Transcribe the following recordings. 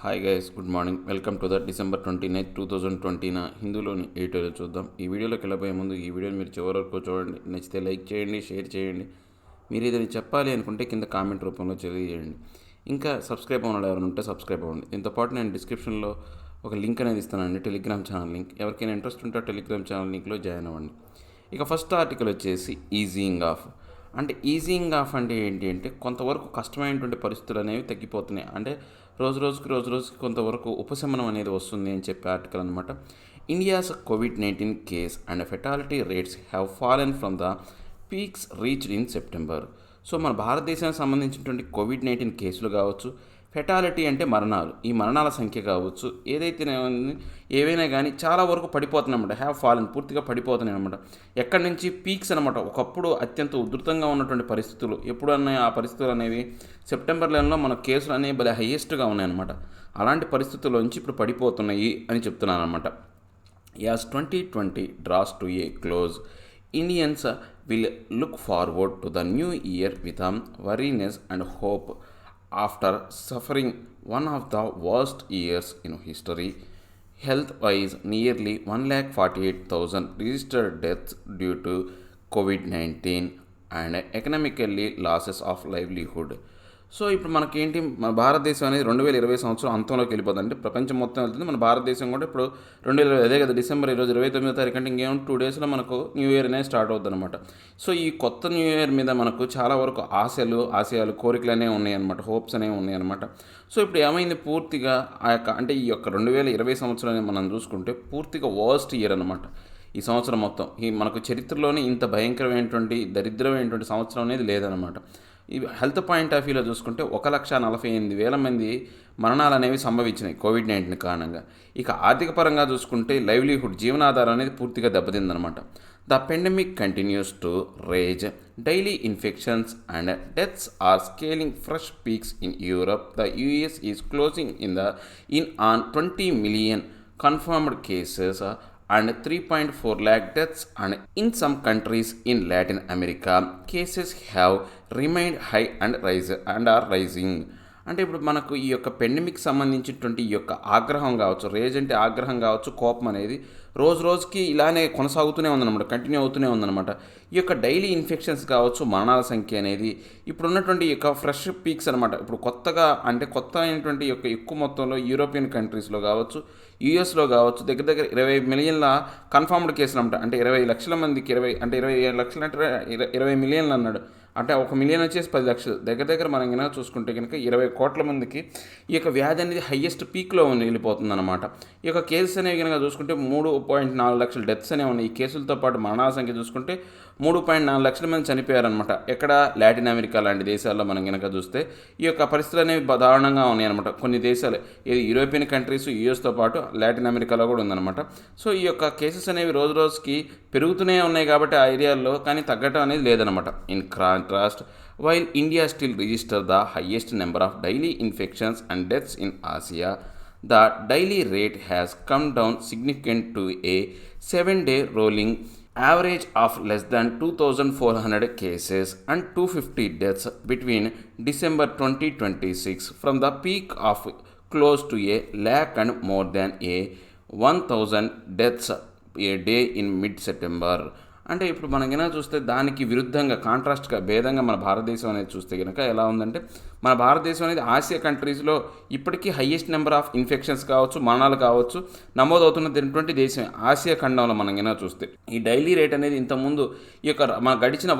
Hi guys, good morning. Welcome to the December 29, 2020 హిందూలోని editorial చూద్దాం. ఈ వీడియోలోకి వెళ్ళబోయే ముందు ఈ వీడియోని మీరు చివరి వరకు చూడండి. నచ్చితే లైక్ చేయండి, షేర్ చేయండి. మీరు ఏదైనా చెప్పాలి అనుకుంటే కింద కామెంట్ రూపంలో తెలియజేయండి. ఇంకా సబ్స్క్రైబ్ అవ్వడం ఎవరైనా ఉంటే సబ్స్క్రైబ్ అవ్వండి. దీంతోపాటు నేను డిస్క్రిప్షన్లో ఒక లింక్ అనేది ఇస్తానండి, టెలిగ్రామ్ ఛానల్ లింక్. ఎవరికైనా ఇంట్రెస్ట్ ఉంటే టెలిగ్రామ్ ఛానల్ లింక్లో జాయిన్ అవ్వండి. ఇక ఫస్ట్ ఆర్టికల్ వచ్చేసి ఈజింగ్ ఆఫ్. ఈజింగ్ ఆఫ్ అంటే ఏంటి అంటే కొంతవరకు కష్టమైనటువంటి పరిస్థితులు అనేవి తగ్గిపోతున్నాయి. అంటే రోజు రోజుకి కొంతవరకు ఉపశమనం అనేది వస్తుంది అని చెప్పే ఆర్టికల్ అనమాట. India's COVID-19 case and fatality rates have fallen from the peaks reached in September. So మన భారతదేశానికి సంబంధించినటువంటి కోవిడ్-19 కేసులు కావచ్చు, ఫెటాలిటీ అంటే మరణాలు, ఈ మరణాల సంఖ్య కావచ్చు, ఏవైనా కానీ చాలా వరకు పడిపోతున్నాయి అనమాట. హ్యావ్ ఫాలెన్, పూర్తిగా పడిపోతున్నాయి అనమాట. ఎక్కడి నుంచి పీక్స్ అనమాట. ఒకప్పుడు అత్యంత ఉధృతంగా ఉన్నటువంటి పరిస్థితులు ఎప్పుడన్నా ఆ పరిస్థితులు అనేవి సెప్టెంబర్ నెలలో మన కేసులు అనేవి భలే హైయెస్ట్గా ఉన్నాయన్నమాట. అలాంటి పరిస్థితుల్లోంచి ఇప్పుడు పడిపోతున్నాయి అని చెప్తున్నాను అనమాట. As 2020 draws to a close, Indians will look forward to the new year with weariness and hope after suffering one of the worst years in history. Health-wise, nearly 148,000 registered deaths due to COVID-19 and economically losses of livelihood. So ఇప్పుడు మనకేంటి, మన భారతదేశం అనేది 2020 సంవత్సరం అంతంలోకి వెళ్ళిపోతుంది. అంటే ప్రపంచం మొత్తం వెళ్తుంది, మన భారతదేశం కూడా ఇప్పుడు 2020 అదే కదా, డిసెంబర్ ఈరోజు 29వ తారీఖు అంటే ఇంకేమో 2 డేస్లో మనకు న్యూ ఇయర్ అనేది స్టార్ట్ అవుతుంది అనమాట. సో ఈ కొత్త న్యూ ఇయర్ మీద మనకు చాలా వరకు ఆశయాలు కోరికలు అనేవి ఉన్నాయన్నమాట, హోప్స్ అనేవి ఉన్నాయన్నమాట. సో ఇప్పుడు ఏమైంది, పూర్తిగా ఈ యొక్క 2020 సంవత్సరాన్ని మనం చూసుకుంటే పూర్తిగా వర్స్ట్ ఇయర్ అనమాట. ఈ సంవత్సరం మొత్తం మనకు చరిత్రలోనే ఇంత భయంకరమైనటువంటి దరిద్రమైనటువంటి సంవత్సరం అనేది లేదనమాట. ఈ హెల్త్ పాయింట్ ఆఫ్ వ్యూలో చూసుకుంటే 1,48,000 మంది మరణాలు అనేవి సంభవించినాయి కోవిడ్-19 కారణంగా. ఇక ఆర్థిక పరంగా చూసుకుంటే లైవ్లీహుడ్, జీవనాధారం అనేది పూర్తిగా దెబ్బతిందనమాట. The pandemic continues to rage, daily infections and deaths are scaling fresh peaks in Europe. The US is closing on 20 million confirmed cases and 3.4 lakh deaths, and in some countries in Latin America cases have remained high and are rising. అంటే ఇప్పుడు మనకు ఈ యొక్క pandemic సంబంధించినటువంటి ఈ యొక్క ఆగ్రహం కావచ్చు, రేజ్ అంటే ఆగ్రహం కావచ్చు, కోపం అనేది రోజుకి ఇలానే కొనసాగుతూనే ఉందన్నమాట, కంటిన్యూ అవుతూనే ఉందన్నమాట. ఈ యొక్క డైలీ ఇన్ఫెక్షన్స్ కావచ్చు, మరణాల సంఖ్య అనేది ఇప్పుడు ఉన్నటువంటి ఈ యొక్క ఫ్రెష్ పీక్స్ అనమాట. ఇప్పుడు కొత్త అయినటువంటి యొక్క ఎక్కువ మొత్తంలో యూరోపియన్ కంట్రీస్లో కావచ్చు, యూఎస్లో కావచ్చు, దగ్గర 20 మిలియన్ల కన్ఫర్మ్డ్ కేసులు అనమాట. అంటే 20 లక్షల మందికి 27 లక్షలు అంటే 20 మిలియన్లు అన్నాడు. అంటే 1 మిలియన్ వచ్చేసి 10 లక్షలు. దగ్గర మనం కనుక చూసుకుంటే కనుక 20 కోట్ల మందికి ఈ యొక్క వ్యాధి అనేది హయ్యెస్ట్ పీక్లో వెళ్ళిపోతుంది అనమాట. ఈ యొక్క కేసెస్ అనేవి కనుక చూసుకుంటే 3.4 లక్షల డెత్స్ అనేవి ఉన్నాయి. ఈ కేసులతో పాటు మరణాల సంఖ్య చూసుకుంటే 3.4 లక్షల మంది చనిపోయారనమాట. ఎక్కడ, లాటిన్ అమెరికా లాంటి దేశాల్లో మనం కనుక చూస్తే ఈ యొక్క పరిస్థితులు అనేవి దారుణంగా ఉన్నాయన్నమాట. కొన్ని దేశాలు, యూరోపియన్ కంట్రీస్, యూఎస్తో పాటు లాటిన్ అమెరికాలో కూడా ఉందన్నమాట. సో ఈ యొక్క కేసెస్ అనేవి రోజుకి పెరుగుతూనే ఉన్నాయి కాబట్టి ఆ ఏరియాల్లో, కానీ తగ్గటం అనేది లేదనమాట. In contrast, while India still registered the highest number of daily infections and deaths in Asia, the daily rate has come down significantly to a 7-day rolling average of less than 2,400 cases and 250 deaths between December 2026 from the peak of close to a lakh and more than a 1,000 deaths a day in mid-September. అంటే ఇప్పుడు మనం కనుక చూస్తే దానికి విరుద్ధంగా, కాంట్రాస్ట్గా, భేదంగా మన భారతదేశం అనేది చూస్తే కనుక ఎలా ఉందంటే, మన భారతదేశం అనేది ఆసియా కంట్రీస్లో ఇప్పటికీ హయ్యెస్ట్ నెంబర్ ఆఫ్ ఇన్ఫెక్షన్స్ కావచ్చు, మరణాలు కావచ్చు నమోదవుతున్నటువంటి దేశం ఆసియా ఖండంలో మనం కనుక చూస్తే. ఈ డైలీ రేట్ అనేది ఇంతకుముందు ఈ యొక్క మన గడిచిన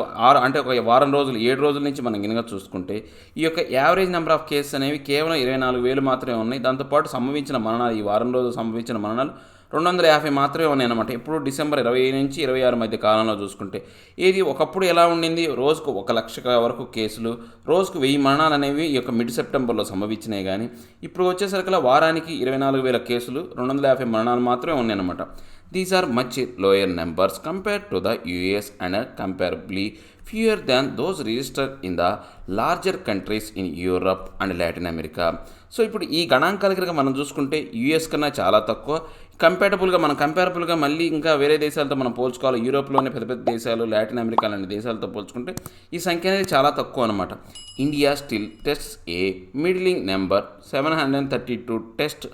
ఒక వారం రోజులు, 7 రోజుల నుంచి మనం కనుక చూసుకుంటే ఈ యొక్క యావరేజ్ నెంబర్ ఆఫ్ కేసెస్ అనేవి కేవలం 24,000 మాత్రమే ఉన్నాయి. దాంతోపాటు సంభవించిన మరణాలు, ఈ వారం రోజులు సంభవించిన మరణాలు 250 మాత్రమే ఉన్నాయన్నమాట. ఇప్పుడు డిసెంబర్ 20 నుంచి 26 మధ్య కాలంలో చూసుకుంటే ఇది ఒకప్పుడు ఎలా ఉండింది, రోజుకు 1 లక్ష వరకు కేసులు, రోజుకు 1000 మరణాలు అనేవి ఈ యొక్క మిడ్ సెప్టెంబర్లో సంభవించినాయి. కానీ ఇప్పుడు వచ్చేసరికి వారానికి 24,000 కేసులు, 250 మరణాలు మాత్రమే ఉన్నాయన్నమాట. These are much lower numbers compared to the US and comparably fewer than those registered in the larger countries in Europe and Latin America. So ఇప్పుడు ఈ గణాంకాల కనుక మనం చూసుకుంటే యూఎస్ కన్నా చాలా తక్కువ, కంపారబుల్గా మళ్ళీ ఇంకా వేరే దేశాలతో మనం పోల్చుకోవాలి. యూరోప్లోని పెద్ద పెద్ద దేశాలు, లాటిన్ అమెరికా లాంటి దేశాలతో పోల్చుకుంటే ఈ సంఖ్య అనేది చాలా తక్కువ అనమాట. India still tests a middling number 732 test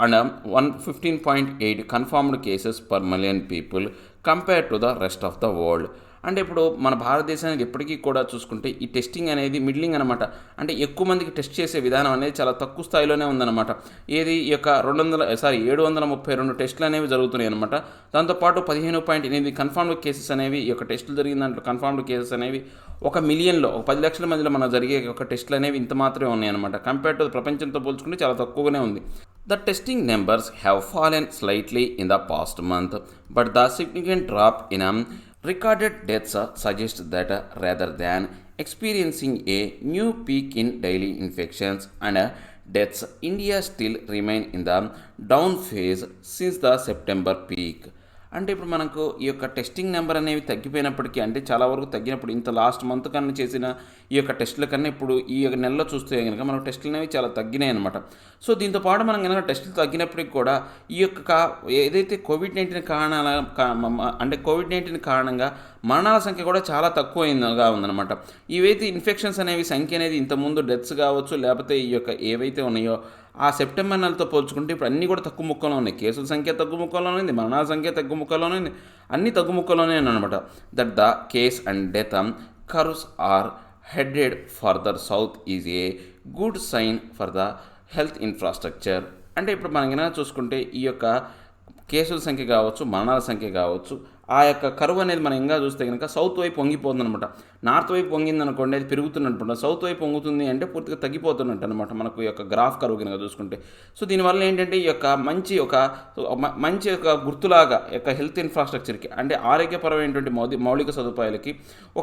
and 115.8 confirmed cases per million people compared to the rest of the world. అంటే ఇప్పుడు మన భారతదేశానికి ఎప్పటికీ కూడా చూసుకుంటే ఈ టెస్టింగ్ అనేది మిడిలింగ్ అనమాట. అంటే ఎక్కువ మందికి టెస్ట్ చేసే విధానం అనేది చాలా తక్కువ స్థాయిలోనే ఉందన్నమాట. ఏది ఈ యొక్క 732 టెస్టులు అనేవి జరుగుతున్నాయి అనమాట. దాంతోపాటు 15.8 కన్ఫర్మ్డ్ కేసెస్ అనేవి, ఈ యొక్క టెస్టులు జరిగిన దాంట్లో కన్ఫర్మ్డ్ కేసెస్ అనేవి 1 మిలియన్లో, 10 లక్షల మందిలో మన జరిగే ఒక టెస్టులు అనేవి ఇంత మాత్రమే ఉన్నాయన్నమాట. కంపేర్ టు ప్రపంచంతో పోల్చుకుంటే చాలా తక్కువగానే ఉంది. The testing numbers have fallen slightly in the past month, but the significant drop in recorded deaths suggests that rather than experiencing a new peak in daily infections and deaths, India still remain in the down phase since the September peak. అంటే ఇప్పుడు మనకు ఈ యొక్క testing number అనేవి తగ్గిపోయినప్పటికీ, అంటే చాలా వరకు తగ్గినప్పుడు, ఇంత లాస్ట్ మంత్ కన్నా చేసిన ఈ యొక్క టెస్టుల కన్నా ఇప్పుడు ఈ యొక్క నెలలో చూస్తే కనుక మనకు టెస్టులు అనేవి చాలా తగ్గినాయి అనమాట. సో దీంతో పాటు మనం కనుక టెస్టులు తగ్గినప్పటికీ కూడా ఈ యొక్క ఏదైతే కోవిడ్-19 కారణంగా మరణాల సంఖ్య కూడా చాలా తక్కువగా ఉందన్నమాట. ఇవైతే ఇన్ఫెక్షన్స్ అనేవి సంఖ్య అనేది ఇంతకుముందు డెత్స్ కావచ్చు, లేకపోతే ఈ యొక్క ఏవైతే ఉన్నాయో ఆ సెప్టెంబర్ నెలతో పోల్చుకుంటే ఇప్పుడు అన్నీ కూడా తక్కువ ముక్కలో ఉన్నాయి. కేసుల సంఖ్య తగ్గు ముక్కలోనే ఉంది, మరణాల సంఖ్య తగ్గు ముక్కలోనే ఉంది, అన్నీ తగ్గు ముక్కలోనే అనమాట. That the case and death curves are headed further south is a good sign for the health infrastructure. అంటే ఇప్పుడు మనం కనుక చూసుకుంటే ఈ యొక్క కేసుల సంఖ్య కావచ్చు, మరణాల సంఖ్య కావచ్చు, ఆ యొక్క కరువు అనేది మనం ఇంకా చూస్తే కనుక సౌత్ వైపు వంగిపోతుంది అనమాట. నార్త్ వైపు వంగింది అనుకోండి, అది పెరుగుతున్నట్టు, సౌత్ వైపు వంగుతుంది అంటే పూర్తిగా తగ్గిపోతున్నట్టు అనమాట మనకు ఈ యొక్క గ్రాఫ్ కరువు కనుక చూసుకుంటే. సో దీనివల్ల ఏంటంటే ఈ యొక్క మంచి ఒక గుర్తులాగా యొక్క హెల్త్ ఇన్ఫ్రాస్ట్రక్చర్కి, అంటే ఆరోగ్యపరమైనటువంటి మౌలిక సదుపాయాలకి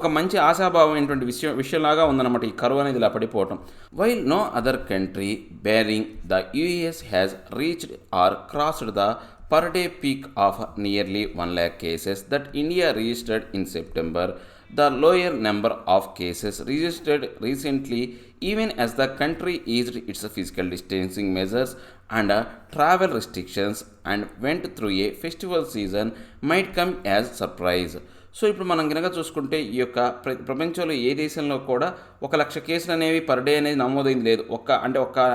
ఒక మంచి ఆశాభావమైనటువంటి విషయంలాగా ఉందన్నమాట ఈ కరువు అనేది ఇలా పడిపోవటం. While no other country barring the US has reached or crossed the per day peak of nearly 1 lakh cases that India registered in September, the lower number of cases registered recently, even as the country eased its physical distancing measures and travel restrictions and went through a festival season, might come as surprise. So ఇప్పుడు మనం కనుక చూసుకుంటే ఈ యొక్క ప్రపంచంలో ఏ దేశంలో కూడా 1,00,000 కేసులు అనేవి పర్ డే అనేది నమోదైంది లేదు. ఒక్క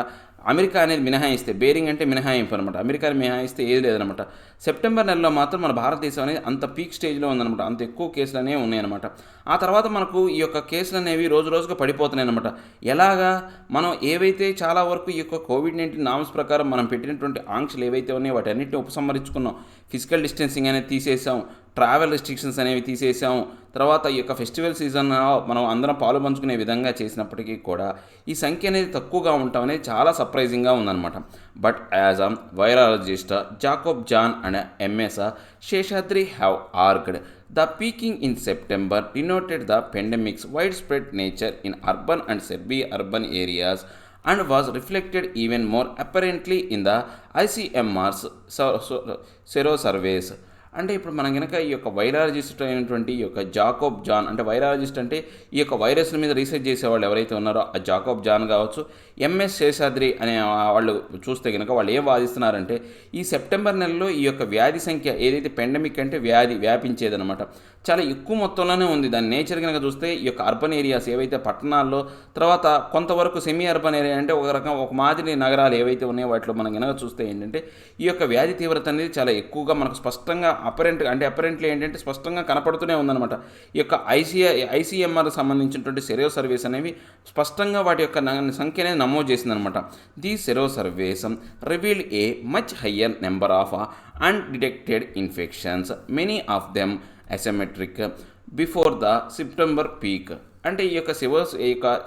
అమెరికా అనేది మినహాయిస్తే, బేరింగ్ అంటే మినహాయింపు అనమాట, అమెరికాని మినహాయిస్తే ఏది లేదనమాట. సెప్టెంబర్ నెలలో మాత్రం మన భారతదేశం అనేది అంత పీక్ స్టేజ్లో ఉందన్నమాట, అంత ఎక్కువ కేసులు అనేవి ఉన్నాయన్నమాట. ఆ తర్వాత మనకు ఈ యొక్క కేసులు అనేవి రోజు రోజుగా పడిపోతున్నాయి అనమాట. ఎలాగా మనం ఏవైతే చాలా వరకు ఈ యొక్క కోవిడ్-19 నామ్స్ ప్రకారం మనం పెట్టినటువంటి ఆంక్షలు ఏవైతే ఉన్నాయో వాటి అన్నింటినీ ఉపసంహరించుకున్నాం. ఫిజికల్ డిస్టెన్సింగ్ అనేది తీసేసాం, ట్రావెల్ రెస్ట్రిక్షన్స్ అనేవి తీసేసాము. తర్వాత ఈ యొక్క ఫెస్టివల్ సీజన్ మనం అందరం పాలు పంచుకునే విధంగా చేసినప్పటికీ కూడా ఈ సంఖ్య అనేది తక్కువగా ఉండటం అనేది చాలా సర్ప్రైజింగ్గా ఉందన్నమాట. But as a virologist Jacob John and MS Seshadri have argued the peaking in September denoted the pandemic's widespread nature in urban and semi-urban areas and was reflected even more apparently in the ICMR's sero surveys. అంటే ఇప్పుడు మనం కనుక ఈ యొక్క virologist అయినటువంటి ఈ యొక్క Jacob John, అంటే వైరాలజిస్ట్ అంటే ఈ యొక్క వైరస్ల మీద రీసెర్చ్ చేసేవాళ్ళు ఎవరైతే ఉన్నారో ఆ జాకోబ్ జాన్ కావచ్చు, ఎంఎస్ శేషాద్రి అనే వాళ్ళు చూస్తే కనుక వాళ్ళు ఏం వాదిస్తున్నారంటే ఈ సెప్టెంబర్ నెలలో ఈ యొక్క వ్యాధి సంఖ్య ఏదైతే పెండమిక్ అంటే వ్యాధి వ్యాపించేదనమాట చాలా ఎక్కువ మొత్తంలోనే ఉంది. దాని నేచర్ కనుక చూస్తే ఈ యొక్క అర్బన్ ఏరియాస్ ఏవైతే పట్టణాల్లో, తర్వాత కొంతవరకు సెమీ అర్బన్ ఏరియా అంటే ఒక మాదిరి నగరాలు ఏవైతే ఉన్నాయో వాటిలో మనం కనుక చూస్తే ఏంటంటే ఈ యొక్క వ్యాధి తీవ్రత అనేది చాలా ఎక్కువగా మనకు స్పష్టంగా అపరెంట్లీ ఏంటంటే స్పష్టంగా కనపడుతూనే ఉందన్నమాట. ఈ యొక్క ఐసీఎంఆర్ సంబంధించినటువంటి సెరో సర్వేస్ అనేవి స్పష్టంగా వాటి యొక్క సంఖ్య అనేది నమోదు చేసిందనమాట. దీ serow surveys revealed A much higher number of undetected infections, many of them asymmetric before the September peak. అంటే ఈ యొక్క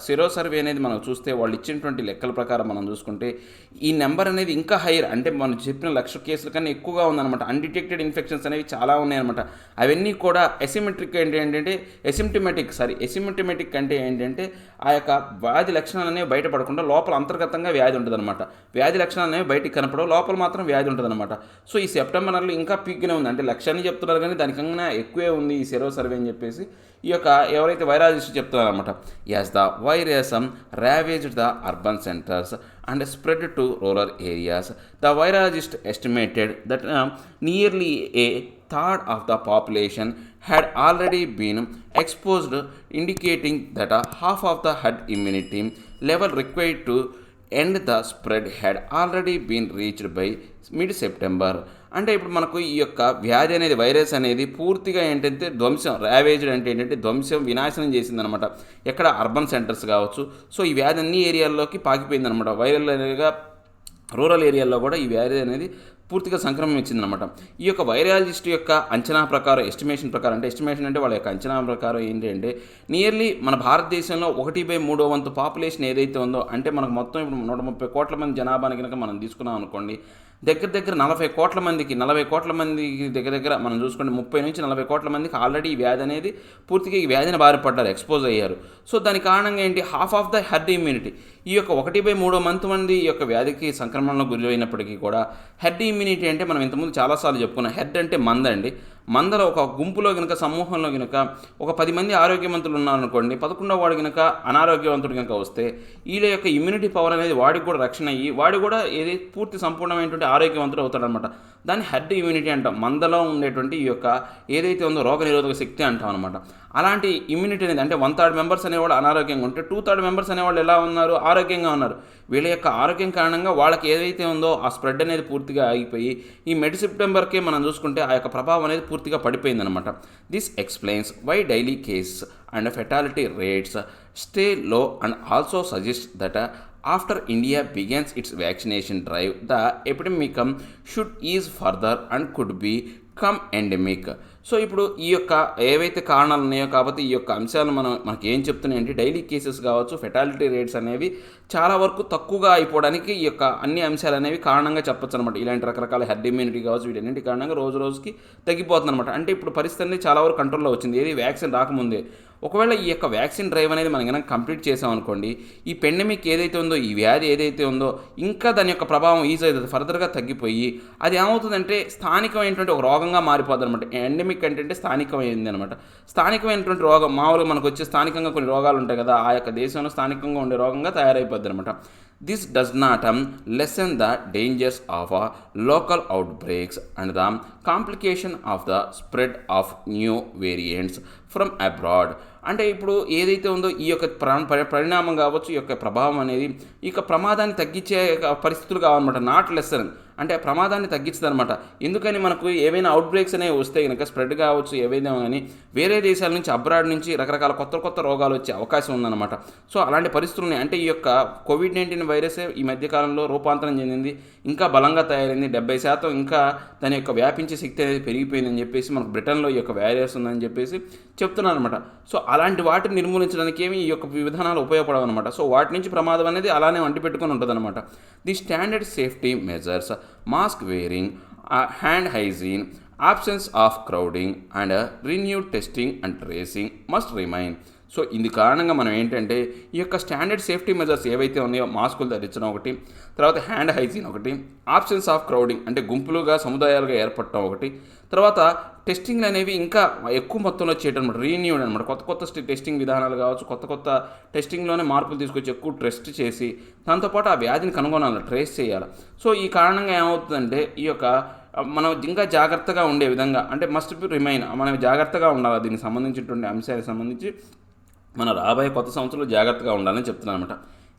సెరో సర్వే అనేది మనం చూస్తే వాళ్ళు ఇచ్చినటువంటి లెక్కల ప్రకారం మనం చూసుకుంటే ఈ నెంబర్ అనేది ఇంకా హైయర్, అంటే మనం చెప్పిన 1,00,000 కేసుల కన్నా ఎక్కువగా ఉందన్నమాట. అన్డిటెక్టెడ్ ఇన్ఫెక్షన్స్ అనేవి చాలా ఉన్నాయన్నమాట. అవన్నీ కూడా ఎసిమ్టమెటిక్ అంటే ఏంటంటే ఆ యొక్క వ్యాధి లక్షణాలు అనేవి బయటపడకుండా లోపల అంతర్గతంగా వ్యాధి ఉంటుందన్నమాట. వ్యాధి లక్షణాలు అనేవి బయటికి కనపడవు, లోపల మాత్రం వ్యాధి ఉంటుందన్నమాట. సో ఈ సెప్టెంబర్ నెలలో ఇంకా పీక్గానే ఉంది, అంటే 1,00,000 అని చెప్తున్నారు కానీ దానికన్నా ఎక్కువే ఉంది ఈ సెరో సర్వే అని చెప్పేసి ఈ యొక్క ఎవరైతే వైరాలజిస్ట్ చెప్తున్నారన్నమాట. As the virus ravaged the urban centers and spread to rural areas, the virologist estimated that nearly a third of the population had already been exposed, indicating that half of the herd immunity level required to end the spread had already been reached by mid-September. అంటే ఇప్పుడు మనకు ఈ యొక్క వ్యాధి అనేది virus అనేది పూర్తిగా ఏంటంటే ర్యావేజ్డ్ అంటే ఏంటంటే వినాశనం చేసిందనమాట. ఎక్కడ అర్బన్ సెంటర్స్ కావచ్చు. సో ఈ వ్యాధి అన్ని ఏరియాల్లోకి పాకిపోయిందనమాట. వైరల్ అనేగా రూరల్ ఏరియాల్లో కూడా ఈ వ్యాధి అనేది పూర్తిగా సంక్రమించిందనమాట. ఈ యొక్క వైరాలజిస్ట్ యొక్క అంచనా ప్రకారం ఎస్టిమేషన్ అంటే వాళ్ళ యొక్క అంచనా ప్రకారం ఏంటి అంటే నియర్లీ మన భారతదేశంలో 1/3 వంతు పాపులేషన్ ఏదైతే ఉందో, అంటే మనకు మొత్తం ఇప్పుడు 130 కోట్ల మంది జనాభాని కనుక మనం తీసుకున్నాం అనుకోండి, దగ్గర 40 కోట్ల మందికి దగ్గర మనం చూసుకుంటే 30 నుంచి 40 కోట్ల మందికి ఆల్రెడీ ఈ వ్యాధి అనేది పూర్తిగా ఈ వ్యాధిని బారిపడ్డారు, ఎక్స్పోజ్ అయ్యారు. సో దాని కారణంగా ఏంటి, half of the heard immunity, ఈ యొక్క 1/3 మంది ఈ యొక్క వ్యాధికి సంక్రమణలో గురి అయినప్పటికీ కూడా హెర్డ్ ఇమ్యూనిటీ అంటే మనం ఇంతకుముందు చాలాసార్లు చెప్పుకున్నాం. హెర్డ్ అంటే మందలో ఒక గుంపులో కనుక సమూహంలో కనుక ఒక 10 మంది ఆరోగ్యవంతులు ఉన్నారనుకోండి, 11వ వాడు కనుక అనారోగ్యవంతుడు కనుక వస్తే వీళ్ళ యొక్క ఇమ్యూనిటీ పవర్ అనేది వాడికి కూడా రక్షణ అయ్యి వాడు కూడా ఏది పూర్తి సంపూర్ణమైనటువంటి ఆరోగ్యవంతుడు అవుతాడనమాట. దాన్ని హెర్డ్ ఇమ్యూనిటీ అంటాం. మందలో ఉండేటువంటి ఈ యొక్క ఏదైతే ఉందో రోగనిరోధక శక్తి అంటాం అనమాట. అలాంటి ఇమ్యూనిటీ అనేది అంటే 1/3 మెంబర్స్ అనేవాళ్ళు అనారోగ్యంగా ఉంటే 2/3 మెంబర్స్ అనేవాళ్ళు ఎలా ఉన్నారు, ఆరోగ్యంగా ఉన్నారు. వీళ్ళ యొక్క ఆరోగ్యం కారణంగా వాళ్ళకి ఏదైతే ఉందో ఆ స్ప్రెడ్ అనేది పూర్తిగా ఆగిపోయి ఈ మిడ్-సెప్టెంబర్కే మనం చూసుకుంటే ఆ యొక్క ప్రభావం అనేది పూర్తిగా పడిపోయిందనమాట. This explains why daily case and fatality rates stay low and also suggest that after India begins its vaccination drive, the epidemic should ease further and could become endemic. So ఇప్పుడు ఈ యొక్క ఏవైతే కారణాలు ఉన్నాయో కాబట్టి ఈ యొక్క అంశాలు మనకి ఏం చెప్తున్నాయంటే డైలీ కేసెస్ కావచ్చు, ఫెటాలిటీ రేట్స్ అనేవి చాలా వరకు తక్కువగా అయిపోవడానికి ఈ యొక్క అన్ని అంశాలు అనేవి కారణంగా చెప్పొచ్చు అనమాట. ఇలాంటి రకరకాల హెర్డ్ ఇమ్యూనిటీ కావచ్చు, వీటన్నింటి కారణంగా రోజుకి తగ్గిపోతుంది అనమాట. అంటే ఇప్పుడు పరిస్థితి అనేది చాలా వరకు కంట్రోల్లో వచ్చింది, ఏది వ్యాక్సిన్ రాకముందే. ఒకవేళ ఈ యొక్క వ్యాక్సిన్ డ్రైవ్ అనేది మనం కనుక కంప్లీట్ చేసామనుకోండి, ఈ పెండమిక్ ఏదైతే ఉందో, ఈ వ్యాధి ఏదైతే ఉందో ఇంకా దాని యొక్క ప్రభావం ఈజీ అవుతుంది, ఫర్దర్గా తగ్గిపోయి అది ఏమవుతుందంటే స్థానికమైనటువంటి ఒక రోగంగా మారిపోతుంది అనమాట. ఎండమిక్ అంటే స్థానికమైంది అనమాట. స్థానికమైనటువంటి రోగం మామూలుగా మనకు వచ్చే స్థానికంగా కొన్ని రోగాలు ఉంటాయి కదా, ఆ యొక్క దేశంలో స్థానికంగా ఉండే రోగంగా తయారైపోద్ది అనమాట. This does not lesson the dangers of local అవుట్బ్రేక్స్ and the complication of the spread of new variants from abroad. అంటే ఇప్పుడు ఏదైతే ఉందో ఈ యొక్క పరిణామం కావచ్చు, ఈ యొక్క ప్రభావం అనేది ఈ యొక్క ప్రమాదాన్ని తగ్గించే పరిస్థితులు కావాలన్నమాట. నాట్ లెసన్ అంటే ప్రమాదాన్ని తగ్గించదు అనమాట. ఎందుకని మనకు ఏవైనా అవుట్బ్రేక్స్ అనేవి వస్తే కనుక స్ప్రెడ్ కావచ్చు ఏవైనా కానీ వేరే దేశాల నుంచి అబ్రాడ్ నుంచి రకరకాల కొత్త రోగాలు వచ్చే అవకాశం ఉందన్నమాట. సో అలాంటి పరిస్థితులు ఉన్నాయి. అంటే ఈ యొక్క కోవిడ్-19 వైరస్ ఈ మధ్యకాలంలో రూపాంతరం చెందింది, ఇంకా బలంగా తయారైంది, 70% ఇంకా దాని యొక్క వ్యాపించే శక్తి అనేది పెరిగిపోయిందని చెప్పేసి మనకు బ్రిటన్లో ఈ యొక్క వైరస్ ఉందని చెప్పేసి చెప్తున్నారు అనమాట. సో అలాంటి వాటిని నిర్మూలించడానికి ఏమి ఈ యొక్క విధానాలు ఉపయోగపడవు అనమాట. సో వాటి నుంచి ప్రమాదం అనేది అలానే అంటిపెట్టుకొని ఉంటుంది అనమాట. The standard safety measures, mask wearing, hand hygiene, absence of crowding and renewed testing and tracing must remain. So ఇది కారణంగా మనం ఏంటంటే ఈ యొక్క స్టాండర్డ్ సేఫ్టీ మెజర్స్ ఏవైతే ఉన్నాయో, మాస్కులు ధరించడం ఒకటి, తర్వాత హ్యాండ్ హైజీన్ ఒకటి, ఆబ్సెన్స్ ఆఫ్ క్రౌడింగ్ అంటే గుంపులుగా సముదాయాలుగా ఏర్పడటం ఒకటి, తర్వాత టెస్టింగ్లు అనేవి ఇంకా ఎక్కువ మొత్తంలో చేయడం అనమాట. రీన్యూడ్ అనమాట. కొత్త టెస్టింగ్ విధానాలు కావచ్చు, కొత్త టెస్టింగ్లోనే మార్పులు తీసుకొచ్చి ఎక్కువ టెస్ట్ చేసి దాంతోపాటు ఆ వ్యాధిని కనుగొనాలి, ట్రేస్ చేయాలి. సో ఈ కారణంగా ఏమవుతుందంటే ఈ యొక్క మనం ఇంకా జాగ్రత్తగా ఉండే విధంగా అంటే మస్ట్ బి రిమైన్, మనం జాగ్రత్తగా ఉండాలి. దీనికి సంబంధించినటువంటి అంశాలకు సంబంధించి మన రాబోయే కొత్త సంవత్సరంలో జాగ్రత్తగా ఉండాలని చెప్తున్నాను అనమాట.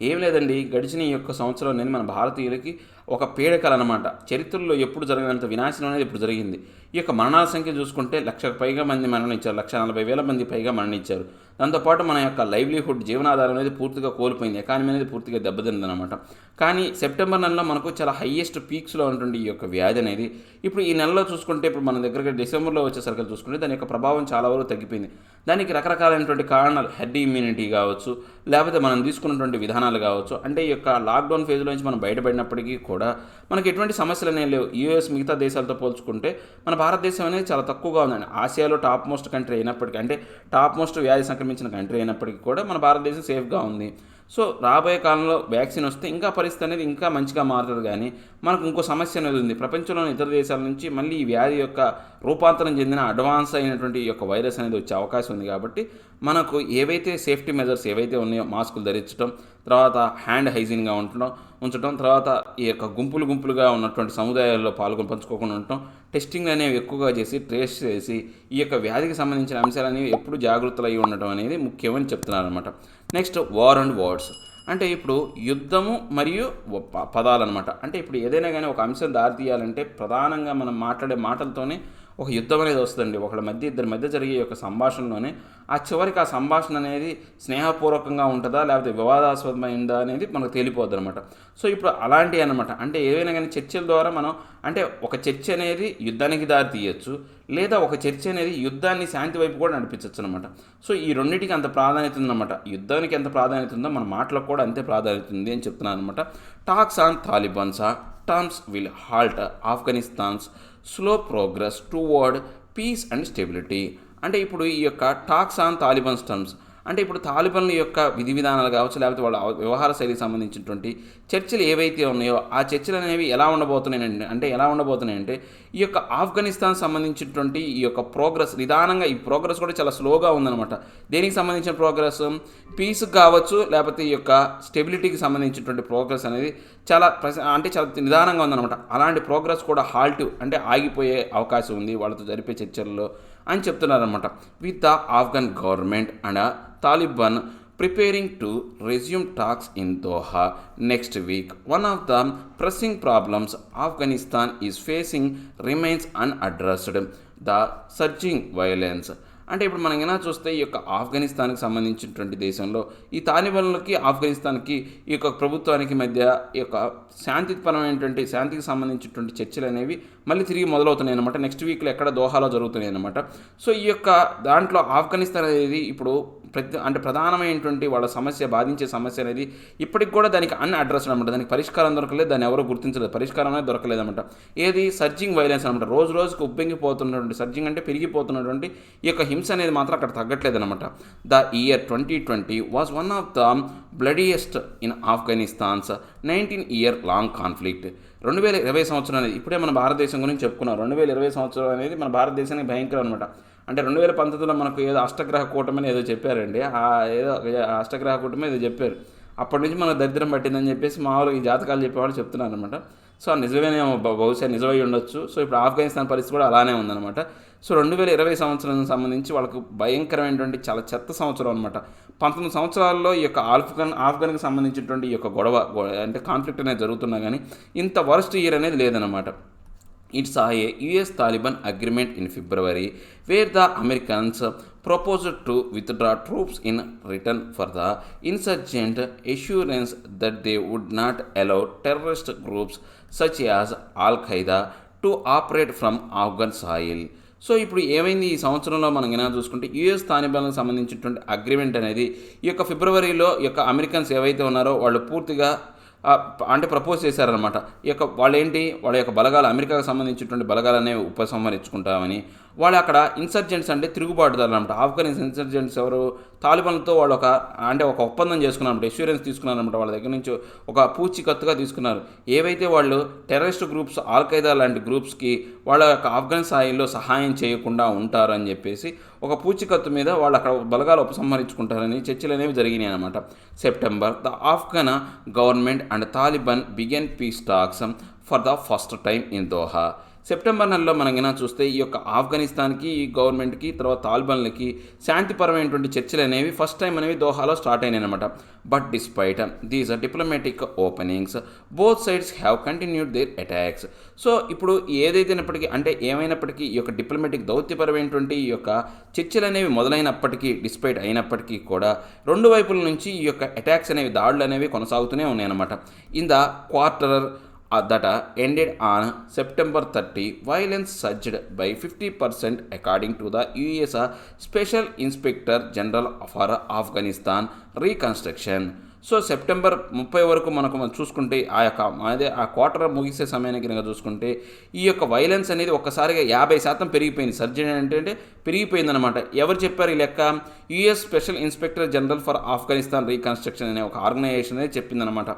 ఏం లేదండి, గడిచిన ఈ యొక్క సంవత్సరం నేను మన భారతీయులకి ఒక పీడకలు అనమాట. చరిత్రలో ఎప్పుడు జరగనంత వినాశనం అనేది ఇప్పుడు జరిగింది. ఈ యొక్క మరణాల సంఖ్య చూసుకుంటే 1,00,000 పైగా మంది మరణించారు, 1,40,000 మంది పైగా మరణించారు. దాంతోపాటు మన యొక్క లైవ్లీహుడ్ జీవనాధారం అనేది పూర్తిగా కోల్పోయింది, ఎకానమీ అనేది పూర్తిగా దెబ్బతిందనమాట. కానీ సెప్టెంబర్ నెలలో మనకు చాలా హయ్యెస్ట్ పీక్స్లో ఉంటుంది ఈ యొక్క వ్యాధి అనేది. ఇప్పుడు ఈ నెలలో చూసుకుంటే, ఇప్పుడు మన దగ్గర డిసెంబర్లో వచ్చేసరికి చూసుకుంటే దాని యొక్క ప్రభావం చాలా వరకు తగ్గిపోయింది. దానికి రకరకాలైనటువంటి కారణాలు, హెడ్ ఇమ్యూనిటీ కావచ్చు, లేకపోతే మనం తీసుకున్నటువంటి విధానాలు కావచ్చు. అంటే ఈ యొక్క లాక్డౌన్ ఫేజ్లో నుంచి మనం బయటపడినప్పటికీ కూడా మనకి ఎటువంటి సమస్యలు అనేవి లేవు. యూఎస్ మిగతా దేశాలతో పోల్చుకుంటే మన భారతదేశం అనేది చాలా తక్కువగా ఉందండి. ఆసియాలో టాప్ మోస్ట్ కంట్రీ అయినప్పటికీ, అంటే టాప్ మోస్ట్ వ్యాధి సంక్రమించిన కంట్రీ అయినప్పటికీ కూడా మన భారతదేశం సేఫ్గా ఉంది. సో రాబోయే కాలంలో వ్యాక్సిన్ వస్తే ఇంకా పరిస్థితి అనేది ఇంకా మంచిగా మారుతుంది. కానీ మనకు ఇంకో సమస్య అనేది ఉంది. ప్రపంచంలోని ఇతర దేశాల నుంచి మళ్ళీ ఈ వ్యాధి యొక్క రూపాంతరం చెందిన అడ్వాన్స్ అయినటువంటి ఈ యొక్క వైరస్ అనేది వచ్చే అవకాశం ఉంది. కాబట్టి మనకు ఏవైతే సేఫ్టీ మెజర్స్ ఏవైతే ఉన్నాయో, మాస్కులు ధరించడం, తర్వాత హ్యాండ్ హైజీన్గా ఉంచడం, తర్వాత ఈ యొక్క గుంపులుగా ఉన్నటువంటి సముదాయాల్లో పంచుకోకుండా ఉండటం, టెస్టింగ్ అనేవి ఎక్కువగా చేసి ట్రేస్ చేసి ఈ యొక్క వ్యాధికి సంబంధించిన అంశాలు అనేవి ఎప్పుడు జాగ్రత్తలు అయి ఉండటం అనేది ముఖ్యమని చెప్తున్నారు అనమాట. Next, war and words. అంటే ఇప్పుడు యుద్ధము మరియు పదాలు అనమాట. అంటే ఇప్పుడు ఏదైనా కానీ ఒక అంశం దారితీయాలంటే ప్రధానంగా మనం మాట్లాడే మాటలతోనే ఒక యుద్ధం అనేది వస్తుందండి. ఇద్దరి మధ్య జరిగే యొక్క సంభాషణలోనే ఆ చివరికి ఆ సంభాషణ అనేది స్నేహపూర్వకంగా ఉంటుందా లేకపోతే వివాదాస్పదమైందా అనేది మనకు తేలిపోద్ది అనమాట. సో ఇప్పుడు అలాంటివి అనమాట. అంటే ఏదైనా కానీ చర్చల ద్వారా మనం, అంటే ఒక చర్చ అనేది యుద్ధానికి దారి తీయచ్చు, లేదా ఒక చర్చ అనేది యుద్ధాన్ని శాంతి వైపు కూడా నడిపించవచ్చు అనమాట. సో ఈ రెండింటికి అంత ప్రాధాన్యత ఉందన్నమాట. యుద్ధానికి ఎంత ప్రాధాన్యత ఉందో మన మాటలకు కూడా అంతే ప్రాధాన్యత ఉంది అని చెప్తున్నాను అనమాట. Talks on Taliban's terms will halt Afghanistan's slow progress toward peace and stability. అంటే ఇప్పుడు ఈ యొక్క టాక్స్ ఆన్ తాలిబాన్స్ టర్మ్స్ అంటే ఇప్పుడు తాలిబాన్ల యొక్క విధి విధానాలు కావచ్చు, లేకపోతే వాళ్ళ వ్యవహార శైలికి సంబంధించినటువంటి చర్చలు ఏవైతే ఉన్నాయో ఆ చర్చలు అనేవి ఎలా ఉండబోతున్నాయంటే ఈ యొక్క ఆఫ్ఘనిస్తాన్ సంబంధించినటువంటి ఈ యొక్క ప్రోగ్రెస్ నిదానంగా, ఈ ప్రోగ్రెస్ కూడా చాలా స్లోగా ఉందన్నమాట. దేనికి సంబంధించిన ప్రోగ్రెస్? పీస్ కావచ్చు, లేకపోతే ఈ యొక్క స్టెబిలిటీకి సంబంధించినటువంటి ప్రోగ్రెస్ అనేది చాలా నిదానంగా ఉందన్నమాట. అలాంటి ప్రోగ్రెస్ కూడా హాల్ట్ అంటే ఆగిపోయే అవకాశం ఉంది వాళ్ళతో జరిపే చర్చల్లో అని చెప్తున్నారన్నమాట. With the Afghan government and Taliban preparing to resume talks in Doha next week. One of the pressing problems Afghanistan is facing remains unaddressed, the surging violence. అంటే ఇప్పుడు మనం ఎలా చూస్తే ఈ యొక్క ఆఫ్ఘనిస్తాన్కి సంబంధించినటువంటి దేశంలో ఈ తాలిబాన్లకి ఆఫ్ఘనిస్తాన్కి ఈ యొక్క ప్రభుత్వానికి మధ్య ఈ యొక్క శాంతికి సంబంధించినటువంటి చర్చలు అనేవి మళ్ళీ తిరిగి మొదలవుతున్నాయి అనమాట. నెక్స్ట్ వీక్లో ఎక్కడ దోహాలో జరుగుతున్నాయి అనమాట. సో ఈ యొక్క దాంట్లో ఆఫ్ఘనిస్తాన్ అనేది ఇప్పుడు ప్రధానమైనటువంటి వాళ్ళ బాధించే సమస్య అనేది ఇప్పటికి కూడా దానికి అన్అడ్రస్డ్ అనమాట. దానికి పరిష్కారం దొరకలేదు, దాన్ని ఎవరో గుర్తించలేదు, పరిష్కారం అనేది దొరకలేదు అనమాట. ఏది? సర్జింగ్ వైలెన్స్ అనమాట. రోజుకు ఉబ్బెంగిపోతున్నటువంటి, సర్జింగ్ అంటే పెరిగిపోతున్నటువంటి ఈ యొక్క హింస అనేది మాత్రం అక్కడ తగ్గట్లేదు అనమాట. The year 2020 was one of the bloodiest in Afghanistan's 19-year long conflict. 2020 సంవత్సరం అనేది ఇప్పుడే మన భారతదేశం గురించి చెప్పుకున్నాం. 2020 సంవత్సరం అనేది మన భారతదేశానికి భయంకరం అనమాట. అంటే 2019లో మనకు ఏదో అష్టగ్రహ కూటమి ఏదో చెప్పారండి. అష్టగ్రహ కూటమి ఏదో చెప్పారు. అప్పటి నుంచి మనకు దరిద్రం పట్టిందని చెప్పేసి మామూలుగా ఈ జాతకాలు చెప్పేవాళ్ళు చెప్తున్నారు అనమాట. సో నిజమేనేమో, బహుశా నిజమై ఉండొచ్చు. సో ఇప్పుడు ఆఫ్ఘనిస్తాన్ పరిస్థితి కూడా అలానే ఉందన్నమాట. సో 2020 సంవత్సరం సంబంధించి వాళ్ళకు భయంకరమైనటువంటి చాలా చెత్త సంవత్సరం అనమాట. 19 సంవత్సరాల్లో ఈ యొక్క ఆఫ్ఘన్కి సంబంధించినటువంటి ఈ యొక్క అంటే కాన్ఫ్లిక్ట్ అనేది జరుగుతున్నా కానీ ఇంత వరస్ట్ ఇయర్ అనేది లేదనమాట. It saw a US-Taliban agreement in February where the Americans proposed to withdraw troops in return for the insurgent assurance that they would not allow terrorist groups such as Al-Qaeda to operate from Afghan soil. So ఇప్పుడు ఏమైంది ఈ సంవత్సరంలో మనం ఎలా చూసుకుంటే US తాలిబాన్లకు సంబంధించినటువంటి agreement అనేది ఈ యొక్క ఫిబ్రవరిలో ఈ యొక్క అమెరికన్స్ ఏవైతే ఉన్నారో వాళ్ళు పూర్తిగా ప్రపోజ్ చేశారనమాట. వాళ్ళ యొక్క బలగాలు, అమెరికాకు సంబంధించినటువంటి బలగాలు అనేవి ఉపసంహరించుకుంటామని. వాళ్ళు అక్కడ ఇన్సర్జెంట్స్ అంటే తిరుగుబాటుదారులు అనమాట. ఆఫ్ఘన్ ఇన్సర్జెంట్స్ ఎవరు? తాలిబాన్లతో వాళ్ళు ఒక ఒప్పందం చేసుకున్నారన్నమాట, ఎష్యూరెన్స్ తీసుకున్నారన్నమాట. వాళ్ళ దగ్గర నుంచి ఒక పూచీకత్తుగా తీసుకున్నారు. ఏవైతే వాళ్ళు టెర్రరిస్ట్ గ్రూప్స్, ఆల్ఖైదా లాంటి గ్రూప్స్కి వాళ్ళ యొక్క ఆఫ్ఘన్ సాయిల్లో సహాయం చేయకుండా ఉంటారని చెప్పేసి ఒక పూచీకత్తు మీద వాళ్ళు అక్కడ బలగాలు ఉపసంహరించుకుంటారని చర్చలు అనేవి జరిగినాయి అనమాట. September the Afghan government and Taliban began peace talks for the first time in Doha. September నెలలో మనం గినా చూస్తే ఈ యొక్క ఆఫ్ఘనిస్తాన్కి ఈ గవర్నమెంట్కి తర్వాత తాలిబాన్లకి శాంతిపరమైనటువంటి చర్చలు అనేవి ఫస్ట్ టైం అనేవి దోహాలో స్టార్ట్ అయినాయి అనమాట. But despite these diplomatic openings both sides have continued their attacks. So ఇప్పుడు ఏదైతేనప్పటికీ అంటే ఏమైనప్పటికీ ఈ యొక్క డిప్లొమాటిక్ దౌత్యపరమైనటువంటి ఈ యొక్క చర్చలు అనేవి మొదలైనప్పటికీ డిస్పైట్ అయినప్పటికీ కూడా రెండు వైపుల నుంచి ఈ యొక్క అటాక్స్ అనేవి దాడులు అనేవి కొనసాగుతూనే ఉన్నాయన్నమాట. In the quarter that ended on September 30, violence surged by 50% according to the US Special Inspector General for Afghanistan Reconstruction. So September 30 వరకు మనకు చూసుకుంటే ఆ క్వార్టర్ ముగిసే సమయానికి కనుక చూసుకుంటే ఈ యొక్క వైలెన్స్ అనేది ఒక్కసారిగా 50% పెరిగిపోయింది. సర్జరీ అంటే పెరిగిపోయిందనమాట. ఎవరు చెప్పారు ఈ లెక్క? US special inspector general for Afghanistan reconstruction అనే ఒక ఆర్గనైజేషన్ అనేది చెప్పిందనమాట.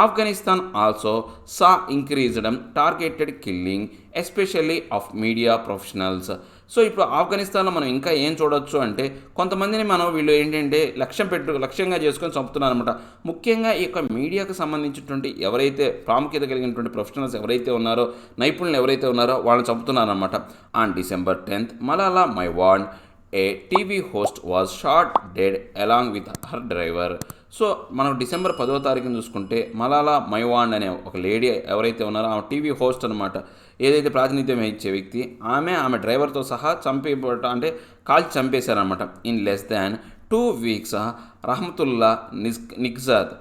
Afghanistan also saw increased targeted killing especially of media professionals. So ఇప్పుడు ఆఫ్ఘనిస్తాన్లో మనం ఇంకా ఏం చూడొచ్చు అంటే కొంతమందిని వీళ్ళు ఏంటంటే లక్ష్యంగా చేసుకొని చంపుతున్నారు అనమాట. ముఖ్యంగా ఈ యొక్క మీడియాకు సంబంధించినటువంటి ఎవరైతే ప్రాముఖ్యత కలిగినటువంటి ప్రొఫెషనల్స్ ఎవరైతే ఉన్నారో, నైపుణులు ఎవరైతే ఉన్నారో వాళ్ళని చంపుతున్నారనమాట. On December 10th, Malala Maiwand a TV host was shot dead along with her driver. So మనం December 10వ చూసుకుంటే మలాలా మైవాండ్ అనే ఒక లేడీ ఎవరైతే ఉన్నారో ఆమె టీవీ హోస్ట్ అనమాట, ఏదైతే ప్రాతినిధ్యం ఇచ్చే వ్యక్తి, ఆమె డ్రైవర్తో సహా కాల్చి చంపేశారనమాట. In less than 2 weeks Rahmatullah Nikzad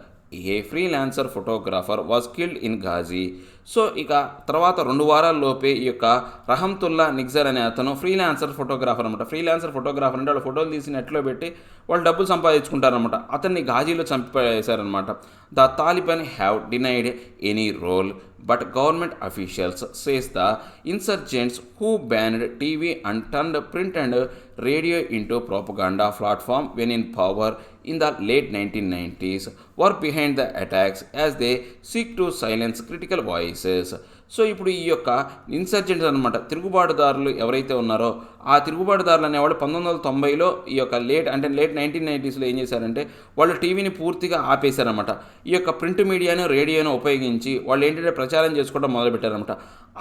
a freelancer photographer was killed in ఘాజీ. సో ఇక తర్వాత 2 వారాల్లోపే ఈ యొక్క రహమతుల్లా నిగ్జర్ అనే అతను ఫ్రీలాన్సర్ ఫోటోగ్రాఫర్ అనమాట. ఫ్రీలాన్సర్ ఫోటోగ్రాఫర్ అంటే వాళ్ళు ఫోటోలు తీసి నెట్లో పెట్టి వాళ్ళు డబ్బులు సంపాదించుకుంటారనమాట. అతన్ని ఘాజీలో చంపేశారనమాట. The Taliban have denied any role but government officials says the insurgents who banned TV and turned print and radio into propaganda platform when in power in the late 1990s were behind the attacks as they seek to silence critical voices. So ఇప్పుడు ఈ యొక్క ఇన్సర్జెంట్స్ అనమాట, తిరుగుబాటుదారులు ఎవరైతే ఉన్నారో ఆ తిరుగుబాటుదారులు అనేవాళ్ళు 1990లో ఈ యొక్క లేట్ 1990s ఏం చేశారంటే వాళ్ళు టీవీని పూర్తిగా ఆపేశారనమాట. ఈ యొక్క ప్రింట్ మీడియాను రేడియోను ఉపయోగించి వాళ్ళు ఏంటంటే ప్రచారం చేసుకోవడం మొదలుపెట్టారనమాట.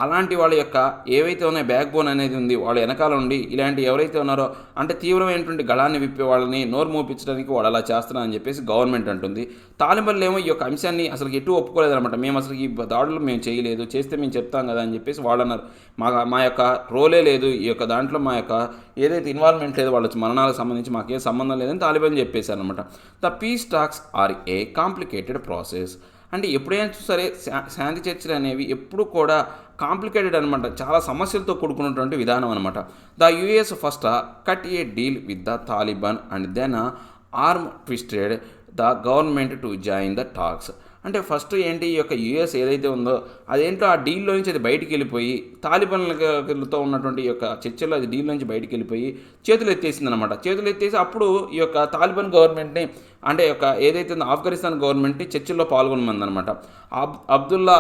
అలాంటి వాళ్ళ యొక్క ఏవైతే ఉన్నాయో బ్యాక్ బోన్ అనేది ఉంది, వాళ్ళ వెనకాల ఉండి ఇలాంటి ఎవరైతే ఉన్నారో అంటే తీవ్రమైనటువంటి గళాన్ని విప్పే వాళ్ళని నోరు మూపించడానికి వాళ్ళు అలా చేస్తున్నారని చెప్పేసి గవర్నమెంట్ అంటుంది. తాలిబాన్లు ఏమో ఈ యొక్క అంశాన్ని అసలు ఎటు ఒప్పుకోలేదన్నమాట. మేము అసలు ఈ దాడులు మేము చేయలేదు, చేస్తే మేము చెప్తాం కదా అని చెప్పేసి వాళ్ళు అన్నారు. మా యొక్క రోలే లేదు, ఈ యొక్క దాంట్లో మా యొక్క ఏదైతే ఇన్వాల్వ్మెంట్ లేదు, వాళ్ళ మరణాలకు సంబంధించి మాకేం సంబంధం లేదని తాలిబాన్ చెప్పేశారు అనమాట. The peace talks are a complicated process. అంటే ఎప్పుడైనా సరే శాంతి చర్చలు అనేవి ఎప్పుడు కూడా కాంప్లికేటెడ్ అనమాట, చాలా సమస్యలతో కూడుకున్నటువంటి విధానం అనమాట. The US first cut a deal with the Taliban and then arm twisted the government to join the talks. అంటే ఫస్ట్ ఏంటి, ఈ యొక్క యుఎస్ ఏదైతే ఉందో అదేంటో ఆ డీల్లో నుంచి అది బయటికి వెళ్ళిపోయి తాలిబాన్లతో ఉన్నటువంటి ఈ యొక్క చర్చల్లో అది డీల్ నుంచి బయటికి వెళ్ళిపోయి చేతులు ఎత్తేసింది అనమాట. చేతులు ఎత్తేసి అప్పుడు ఈ యొక్క తాలిబాన్ గవర్నమెంట్ని అంటే యొక్క ఏదైతే ఉందో ఆఫ్ఘనిస్తాన్ గవర్నమెంట్ని చర్చల్లో పాల్గొనమందనమాట. Abdullah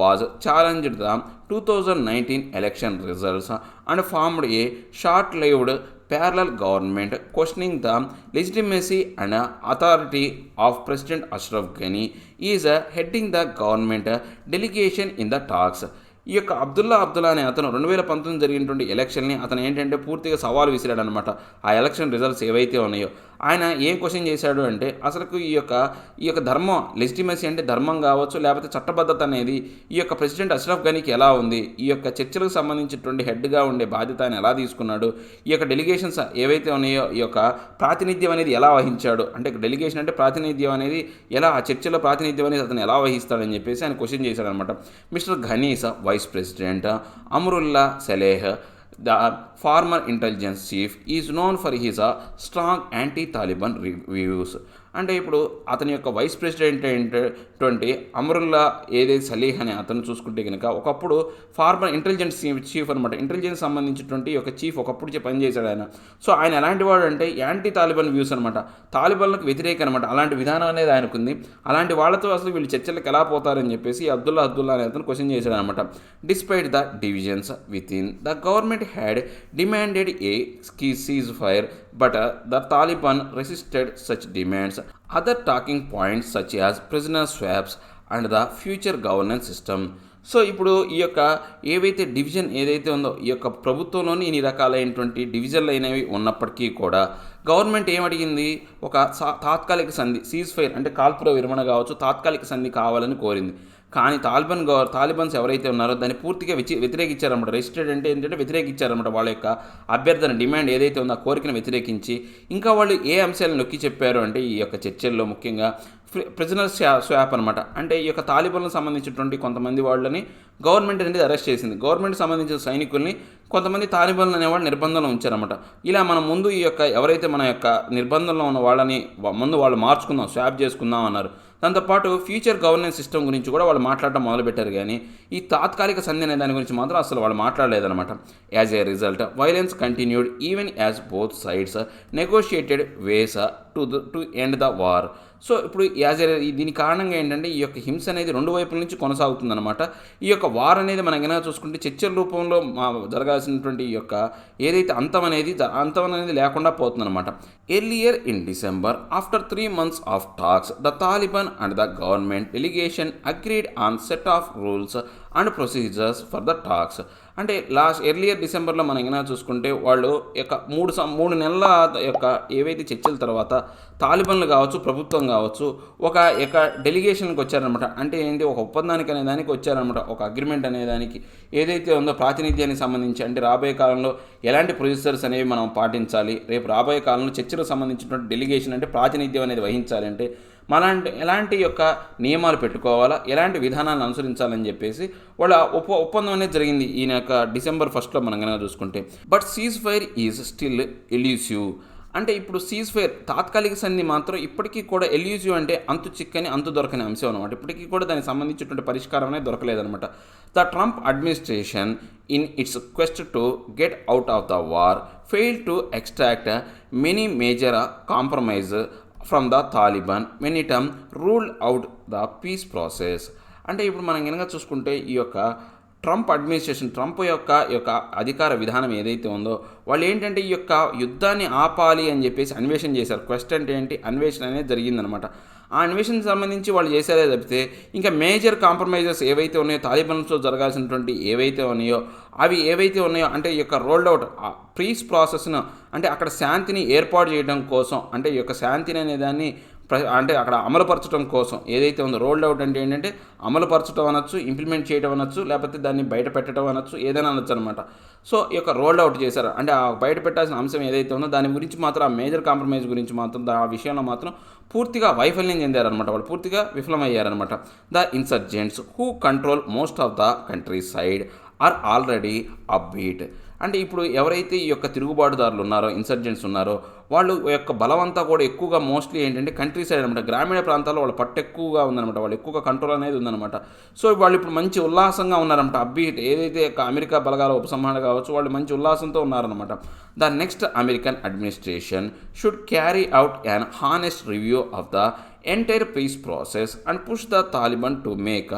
was challenged the 2019 election results and formed a short lived parallel government questioning the legitimacy and authority of President Ashraf Ghani is heading the government delegation in the talks. ఈ యొక్క అబ్దుల్లా అనే అతను 2019 జరిగినటువంటి ఎలక్షన్ని అతను ఏంటంటే పూర్తిగా సవాలు విసిరాడు అనమాట. ఆ ఎలక్షన్ రిజల్ట్స్ ఏవైతే ఉన్నాయో ఆయన ఏం క్వశ్చన్ చేశాడు అంటే అసలు ఈ యొక్క ధర్మం లెజిటిమసీ అంటే ధర్మం కావచ్చు లేకపోతే చట్టబద్ధత అనేది ఈ యొక్క ప్రెసిడెంట్ అష్రఫ్ ఘనీకి ఎలా ఉంది, ఈ యొక్క చర్చలకు సంబంధించినటువంటి హెడ్గా ఉండే బాధ్యత ఆయన ఎలా తీసుకున్నాడు, ఈ యొక్క డెలిగేషన్స్ ఏవైతే ఉన్నాయో ఈ యొక్క ప్రాతినిధ్యం అనేది ఎలా వహించాడు, అంటే డెలిగేషన్ అంటే ప్రాతినిధ్యం అనేది ఎలా ఆ చర్చలో ప్రాతినిధ్యం అనేది అతను ఎలా వహిస్తాడని చెప్పేసి ఆయన క్వశ్చన్ చేశాడు అనమాట. Mister Ghani's vice president Amrullah Saleh the former intelligence chief is known for his strong anti-Taliban views. అంటే ఇప్పుడు అతని యొక్క వైస్ ప్రెసిడెంట్ ఏంటంటే అమరుల్లా ఏదైతే సలీహ్ అనే అతను చూసుకుంటే కనుక ఒకప్పుడు ఫార్మర్ ఇంటెలిజెన్స్ చీఫ్ అనమాట. ఇంటెలిజెన్స్ సంబంధించినటువంటి ఒక చీఫ్ ఒకప్పుడు పనిచేశాడు ఆయన. సో ఆయన ఎలాంటి వాడు అంటే యాంటీ తాలిబాన్ వ్యూస్ అనమాట, తాలిబాన్లకు వ్యతిరేక అనమాట. అలాంటి విధానం అనేది ఆయనకుంది. అలాంటి వాళ్ళతో అసలు వీళ్ళు చర్చలకు ఎలా పోతారని చెప్పేసి అబ్దుల్లా అనే అతను క్వశ్చన్ చేశాడు అనమాట. Despite the divisions with in the government had demanded A cease fire but the Taliban resisted such demands. Other talking points such as prisoner swaps and the future governance system. So ఇప్పుడు ఈ యొక్క ఏవైతే division ఏదైతే ఉందో ఈ యొక్క ప్రభుత్వంలోని ఇన్ని రకాలైనటువంటి డివిజన్లు అయినవి ఉన్నప్పటికీ కూడా గవర్నమెంట్ ఏమడిగింది, ఒక తాత్కాలిక సంధి, సీజ్ ఫైర్ అంటే కాల్పుల విరమణ కావచ్చు, తాత్కాలిక సంధి కావాలని కోరింది. కానీ తాలిబన్స్ ఎవరైతే ఉన్నారో దాన్ని పూర్తిగా వ్యతిరేకించారన్నమాట. రెజిస్టర్డ్ అంటే ఏంటంటే వ్యతిరేకించారన్నమాట. వాళ్ళ యొక్క అభ్యర్థన డిమాండ్ ఏదైతే ఉందో ఆ కోరికను వ్యతిరేకించి ఇంకా వాళ్ళు ఏ అంశాలను నొక్కి చెప్పారు అంటే ఈ యొక్క చర్చల్లో ముఖ్యంగా ప్రిజనర్ స్వాప్ అనమాట. అంటే ఈ యొక్క తాలిబన్లకు సంబంధించినటువంటి కొంతమంది వాళ్ళని గవర్నమెంట్ అనేది అరెస్ట్ చేసింది. గవర్నమెంట్కి సంబంధించిన సైనికుల్ని కొంతమంది తాలిబన్లు అనేవాళ్ళు నిర్బంధంలో ఉంచారన్నమాట. ఇలా మనం ముందు ఈ యొక్క ఎవరైతే మన యొక్క నిర్బంధంలో ఉన్న వాళ్ళని ముందు వాళ్ళు మార్చుకుందాం, స్వాప్ చేసుకుందాం అన్నారు. దాంతోపాటు ఫ్యూచర్ గవర్నెన్స్ సిస్టమ్ గురించి కూడా వాళ్ళు మాట్లాడటం మొదలుపెట్టారు. కానీ ఈ తాత్కాలిక సంధి అనే దాని గురించి మాత్రం అసలు వాళ్ళు మాట్లాడలేదన్నమాట. As a result violence continued even as both sides negotiated ways to end the war. So ఇప్పుడు దీని కారణంగా ఏంటంటే ఈ యొక్క హింస అనేది రెండు వైపుల నుంచి కొనసాగుతుందన్నమాట. ఈ యొక్క వార్ అనేది మనం ఏమైనా చూసుకుంటే చర్చల రూపంలో జరగాల్సినటువంటి ఈ యొక్క ఏదైతే అంతం అనేది లేకుండా పోతుందన్నమాట. Earlier in December after 3 months of talks the Taliban and the government delegation agreed on set of rules and procedures for the talks. అంటే ఎర్లియర్ డిసెంబర్లో మనం ఏమైనా చూసుకుంటే వాళ్ళు యొక్క 3 నెలల యొక్క ఏవైతే చర్చల తర్వాత తాలిబన్లు కావచ్చు, ప్రభుత్వం కావచ్చు, ఒక యొక్క డెలిగేషన్కి వచ్చారనమాట. అంటే ఏంటి, ఒక ఒప్పందానికి అనే దానికి వచ్చారనమాట. ఒక అగ్రిమెంట్ అనేదానికి ఏదైతే ఉందో ప్రాతినిధ్యానికి సంబంధించి, అంటే రాబోయే కాలంలో ఎలాంటి ప్రొసీజర్స్ అనేవి మనం పాటించాలి, రేపు రాబోయే కాలంలో చర్చలకు సంబంధించినటువంటి డెలిగేషన్ అంటే ప్రాతినిధ్యం అనేది వహించాలి అంటే ఎలాంటి యొక్క నియమాలు పెట్టుకోవాలా, ఎలాంటి విధానాలను అనుసరించాలని చెప్పేసి వాళ్ళ ఒప్పందం అనేది జరిగింది ఈయన యొక్క డిసెంబర్ 1 మనం కనుక చూసుకుంటే. But cease fire is still elusive. అంటే ఇప్పుడు సీజ్ ఫైర్ తాత్కాలిక సంధి మాత్రం ఇప్పటికీ కూడా ఎల్యూసివ్ అంటే అంతు చిక్కని అంతు దొరకని అంశం అనమాట. ఇప్పటికీ కూడా దానికి సంబంధించినటువంటి పరిష్కారం అనేది దొరకలేదనమాట. The Trump administration in its quest to get out of the war fail to extract many major compromise from the Taliban when it ruled out the peace process. అంటే ఇప్పుడు మనం కనుక చూసుకుంటే ఈ యొక్క ట్రంప్ అడ్మినిస్ట్రేషన్, ట్రంప్ యొక్క అధికార విధానం ఏదైతే ఉందో వాళ్ళు ఏంటంటే ఈ యొక్క యుద్ధాన్ని ఆపాలి అని చెప్పేసి అన్వేషణ చేశారు. క్వెస్ట్ అంటే ఏంటి, అన్వేషణ అనేది జరిగిందనమాట. ఆ అన్వేషణకు సంబంధించి వాళ్ళు చేసేదే తప్పితే ఇంకా మేజర్ కాంప్రమైజెస్ ఏవైతే ఉన్నాయో, తాలిబాన్స్తో జరగాల్సినటువంటి ఏవైతే ఉన్నాయో అంటే ఈ యొక్క రోల్డ్ అవుట్ పీస్ ప్రాసెస్ను, అంటే అక్కడ శాంతిని ఏర్పాటు చేయడం కోసం, అంటే ఈ యొక్క శాంతిని అనే దాన్ని అంటే అక్కడ అమలుపరచడం కోసం ఏదైతే ఉందో, రోల్డ్ అవుట్ అంటే ఏంటంటే అమలుపరచడం అనొచ్చు, ఇంప్లిమెంట్ చేయడం అనొచ్చు, లేకపోతే దాన్ని బయట పెట్టడం అనొచ్చు, ఏదైనా అనొచ్చు అనమాట. సో ఈ యొక్క రోల్డ్ అవుట్ చేశారు. అంటే ఆ బయట పెట్టాల్సిన అంశం ఏదైతే ఉందో దాని గురించి మాత్రం, ఆ మేజర్ కాంప్రమైజ్ గురించి మాత్రం, ఆ విషయంలో మాత్రం పూర్తిగా వైఫల్యం చెందారనమాట. వాళ్ళు పూర్తిగా విఫలమయ్యారనమాట. The insurgents who control most of the countryside are already upbeat. అంటే ఇప్పుడు ఎవరైతే ఈ యొక్క తిరుగుబాటుదారులు ఉన్నారో, ఇన్సర్జెంట్స్ ఉన్నారో, వాళ్ళు యొక్క బలం అంతా కూడా ఎక్కువగా మోస్ట్లీ ఏంటంటే కంట్రీ సైడ్ అనమాట, గ్రామీణ ప్రాంతాల్లో వాళ్ళ పట్టు ఎక్కువగా ఉందన్నమాట, వాళ్ళు ఎక్కువగా కంట్రోల్ అనేది ఉందన్నమాట. సో వాళ్ళు ఇప్పుడు మంచి ఉల్లాసంగా ఉన్నారన్నమాట. అబ్బీట్ ఏదైతే అమెరికా బలగాల ఉపసంహరణ కావచ్చు, వాళ్ళు మంచి ఉల్లాసంతో ఉన్నారన్నమాట. The next American administration should carry out an honest review of the entire piece process and push the Taliban to make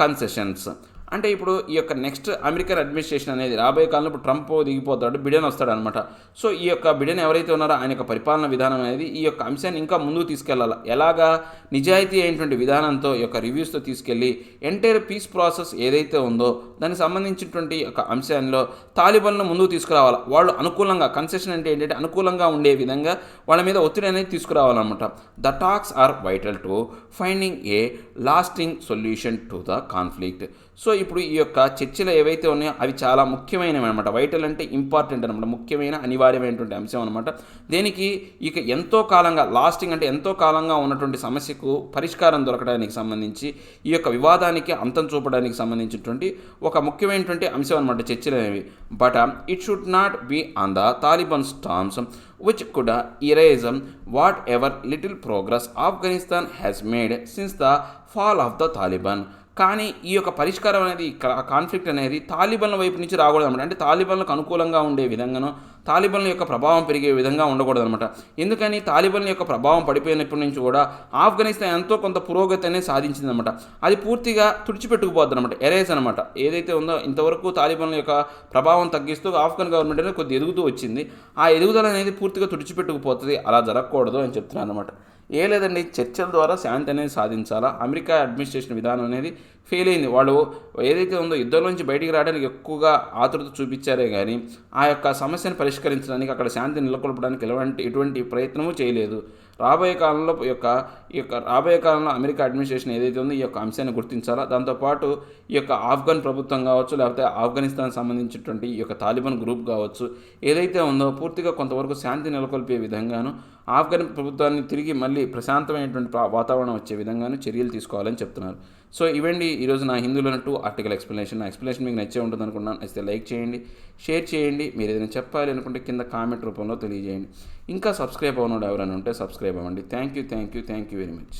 concessions. అంటే ఇప్పుడు ఈ యొక్క నెక్స్ట్ అమెరికన్ అడ్మినిస్ట్రేషన్ అనేది రాబోయే కాలంలో ఇప్పుడు ట్రంప్ దిగిపోతాడు, బిడెన్ వస్తాడనమాట. సో ఈ యొక్క బిడెన్ ఎవరైతే ఉన్నారో ఆయన యొక్క పరిపాలన విధానం అనేది ఈ యొక్క అంశాన్ని ఇంకా ముందుకు తీసుకెళ్లాలి. ఎలాగా నిజాయితీ అయినటువంటి విధానంతో ఈ యొక్క రివ్యూస్తో తీసుకెళ్ళి ఎంటైర్ పీస్ ప్రాసెస్ ఏదైతే ఉందో దానికి సంబంధించినటువంటి యొక్క అంశాల్లో తాలిబాన్ను ముందుకు తీసుకురావాలి. వాళ్ళు అనుకూలంగా, కన్సెషన్ అంటే ఏంటంటే అనుకూలంగా ఉండే విధంగా వాళ్ళ మీద ఒత్తిడి అనేది తీసుకురావాలన్నమాట. The talks are vital to finding a lasting solution to the conflict. So ఇప్పుడు ఈ యొక్క చర్చలు ఏవైతే ఉన్నాయో అవి చాలా ముఖ్యమైనవి అనమాట. వైటల్ అంటే ఇంపార్టెంట్ అనమాట, ముఖ్యమైన అనివార్యమైనటువంటి అంశం అనమాట. దీనికి ఇక ఎంతో కాలంగా, లాస్టింగ్ అంటే ఎంతో కాలంగా ఉన్నటువంటి సమస్యకు పరిష్కారం దొరకడానికి సంబంధించి, ఈ యొక్క వివాదానికి అంతం చూపడానికి సంబంధించినటువంటి ఒక ముఖ్యమైనటువంటి అంశం అనమాట చర్చలు అనేవి. But it should not be on the Taliban's terms which could erase whatever little progress Afghanistan has made since the fall of the Taliban. కానీ ఈ యొక్క పరిష్కారం అనేది, కాన్ఫ్లిక్ట్ అనేది తాలిబాన్ల వైపు నుంచి రాకూడదు అనమాట. అంటే తాలిబాన్లకు అనుకూలంగా ఉండే విధంగానో, తాలిబాన్ల యొక్క ప్రభావం పెరిగే విధంగా ఉండకూడదు అనమాట. ఎందుకని తాలిబాన్ల యొక్క ప్రభావం పడిపోయినప్పటి నుంచి కూడా ఆఫ్ఘనిస్తాన్ ఎంతో కొంత పురోగతి అనేది సాధించిందనమాట. అది పూర్తిగా తుడిచిపెట్టుకుపోద్ది అనమాట, ఎరేజ్ అనమాట. ఏదైతే ఉందో ఇంతవరకు తాలిబాన్ల యొక్క ప్రభావం తగ్గిస్తూ ఆఫ్ఘన్ గవర్నమెంట్ అనేది కొద్ది ఎదుగుతూ వచ్చింది. ఆ ఎదుగుదల అనేది పూర్తిగా తుడిచిపెట్టుకుపోతుంది. అలా జరగకూడదు అని చెప్తున్నాను అనమాట. లేదండి, చర్చల ద్వారా శాంతి అనేది సాధించాలా. అమెరికా అడ్మినిస్ట్రేషన్ విధానం అనేది ఫెయిల్ అయింది. వాళ్ళు ఏదైతే ఉందో యుద్ధం నుంచి బయటికి రావడానికి ఎక్కువగా ఆతృత చూపించారే కానీ ఆ యొక్క సమస్యను పరిష్కరించడానికి, అక్కడ శాంతిని నెలకొల్పడానికి ఎటువంటి ప్రయత్నము చేయలేదు. రాబోయే కాలంలో అమెరికా అడ్మినిస్ట్రేషన్ ఏదైతే ఉందో ఈ యొక్క అంశాన్ని గుర్తించాలా. దాంతోపాటు ఈ యొక్క ఆఫ్ఘన్ ప్రభుత్వం కావచ్చు, లేకపోతే ఆఫ్ఘనిస్తాన్ సంబంధించినటువంటి ఈ యొక్క తాలిబాన్ గ్రూప్ కావచ్చు, ఏదైతే ఉందో పూర్తిగా కొంతవరకు శాంతి నెలకొల్పే విధంగాను, ఆఫ్ఘన్ ప్రభుత్వాన్ని తిరిగి మళ్ళీ ప్రశాంతమైనటువంటి వాతావరణం వచ్చే విధంగాను చర్యలు తీసుకోవాలని చెప్తున్నారు. సో ఇవండి ఈరోజు నా హిందూలోని 2 ఆర్టికల్ ఎక్స్ప్లెనేషన్. నా ఎక్స్ప్లెనేషన్ మీకు నచ్చే ఉంటుంది అనుకుంటున్నాను. నచ్చితే లైక్ చేయండి, షేర్ చేయండి. మీరు ఏదైనా చెప్పాలి అనుకుంటే కింద కామెంట్ రూపంలో తెలియజేయండి. ఇంకా సబ్స్క్రైబ్ అవ్వనోడు ఎవరైనా ఉంటే సబ్స్క్రైబ్ అవ్వండి. Thank you very much.